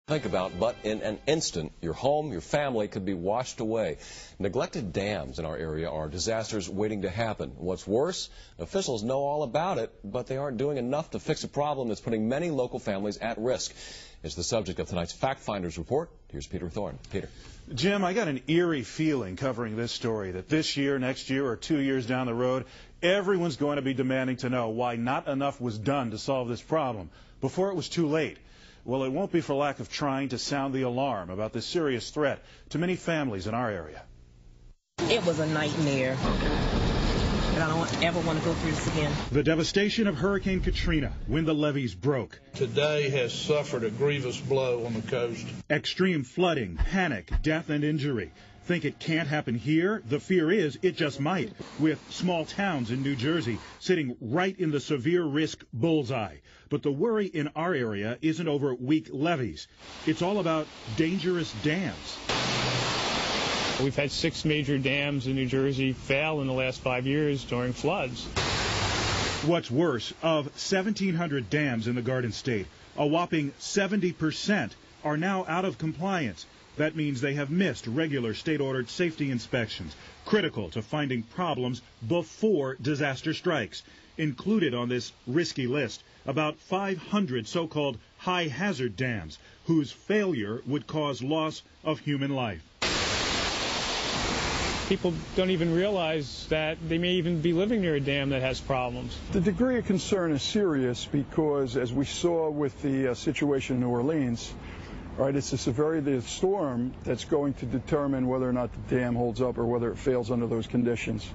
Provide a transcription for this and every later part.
Think about, but in an instant, your home, your family could be washed away. Neglected dams in our area are disasters waiting to happen. What's worse, officials know all about it, but they aren't doing enough to fix a problem that's putting many local families at risk. It's the subject of tonight's Fact Finders report. Here's Peter Thorne. Peter. Jim, I got an eerie feeling covering this story that this year, next year, or 2 years down the road, everyone's going to be demanding to know why not enough was done to solve this problem before it was too late. Well, it won't be for lack of trying to sound the alarm about this serious threat to many families in our area. It was a nightmare, and I don't ever want to go through this again. The devastation of Hurricane Katrina when the levees broke. Today has suffered a grievous blow on the coast. Extreme flooding, panic, death, and injury. Think it can't happen here? The fear is it just might, with small towns in New Jersey sitting right in the severe risk bullseye. But the worry in our area isn't over weak levees. It's all about dangerous dams. We've had 6 major dams in New Jersey fail in the last 5 years during floods. What's worse, of 1,700 dams in the Garden State, a whopping 70% are now out of compliance. That means they have missed regular state-ordered safety inspections, critical to finding problems before disaster strikes. Included on this risky list, about 500 so-called high-hazard dams, whose failure would cause loss of human life. People don't even realize that they may even be living near a dam that has problems. The degree of concern is serious because, as we saw with the situation in New Orleans, right, it's the severity of the storm that's going to determine whether or not the dam holds up or whether it fails under those conditions.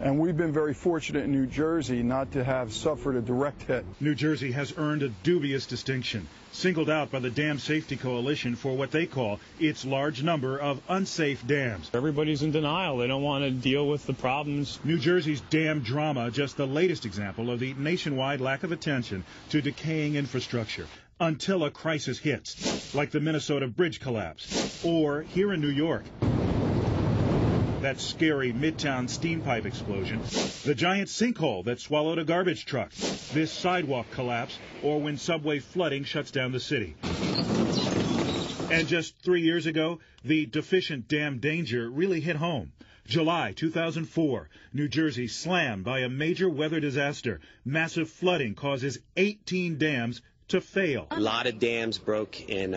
And we've been very fortunate in New Jersey not to have suffered a direct hit. New Jersey has earned a dubious distinction, singled out by the Dam Safety Coalition for what they call its large number of unsafe dams. Everybody's in denial. They don't want to deal with the problems. New Jersey's dam drama, just the latest example of the nationwide lack of attention to decaying infrastructure. Until a crisis hits, like the Minnesota bridge collapse, or here in New York, that scary Midtown steam pipe explosion, the giant sinkhole that swallowed a garbage truck, this sidewalk collapse, or when subway flooding shuts down the city. And just 3 years ago, the deficient dam danger really hit home. July 2004, New Jersey slammed by a major weather disaster. Massive flooding causes 18 dams to fail. A lot of dams broke in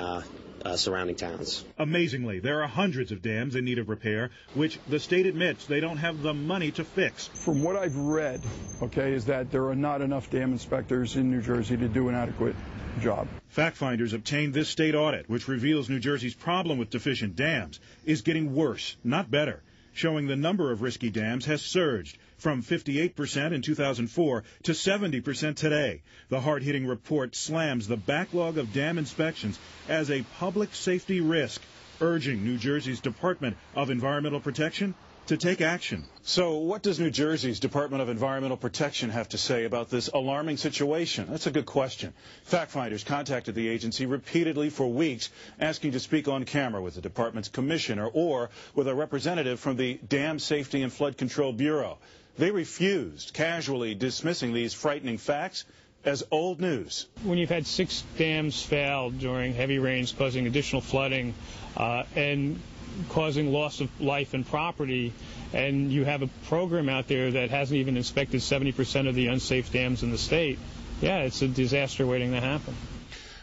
surrounding towns. Amazingly, there are hundreds of dams in need of repair, which the state admits they don't have the money to fix. From what I've read, okay, is that there are not enough dam inspectors in New Jersey to do an adequate job. Fact Finders obtained this state audit, which reveals New Jersey's problem with deficient dams is getting worse, not better, showing the number of risky dams has surged from 58% in 2004 to 70% today. The hard-hitting report slams the backlog of dam inspections as a public safety risk, urging New Jersey's Department of Environmental Protection to take action. So what does New Jersey's Department of Environmental Protection have to say about this alarming situation? That's a good question. Fact Finders contacted the agency repeatedly for weeks, asking to speak on camera with the department's commissioner or with a representative from the Dam Safety and Flood Control Bureau. They refused, casually dismissing these frightening facts as old news. When you've had 6 dams fail during heavy rains causing additional flooding and causing loss of life and property, and you have a program out there that hasn't even inspected 70% of the unsafe dams in the state, yeah, it's a disaster waiting to happen.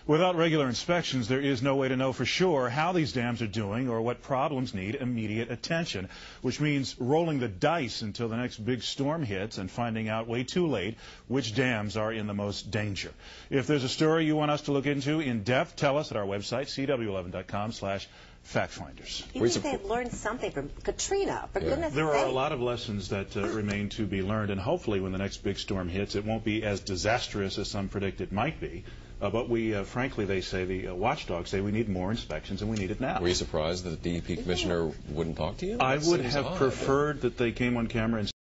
Without regular inspections, there is no way to know for sure how these dams are doing or what problems need immediate attention, which means rolling the dice until the next big storm hits and finding out way too late which dams are in the most danger. If there's a story you want us to look into in depth, tell us at our website, cw11.com/factfinders. You think they've learned something from Katrina, for goodness sake. There are a lot of lessons that remain to be learned, and hopefully when the next big storm hits, it won't be as disastrous as some predict it might be. But we, frankly, they say, the watchdogs say we need more inspections, and we need it now. Were you surprised that the DEP commissioner wouldn't talk to you? I would have preferred that they came on camera and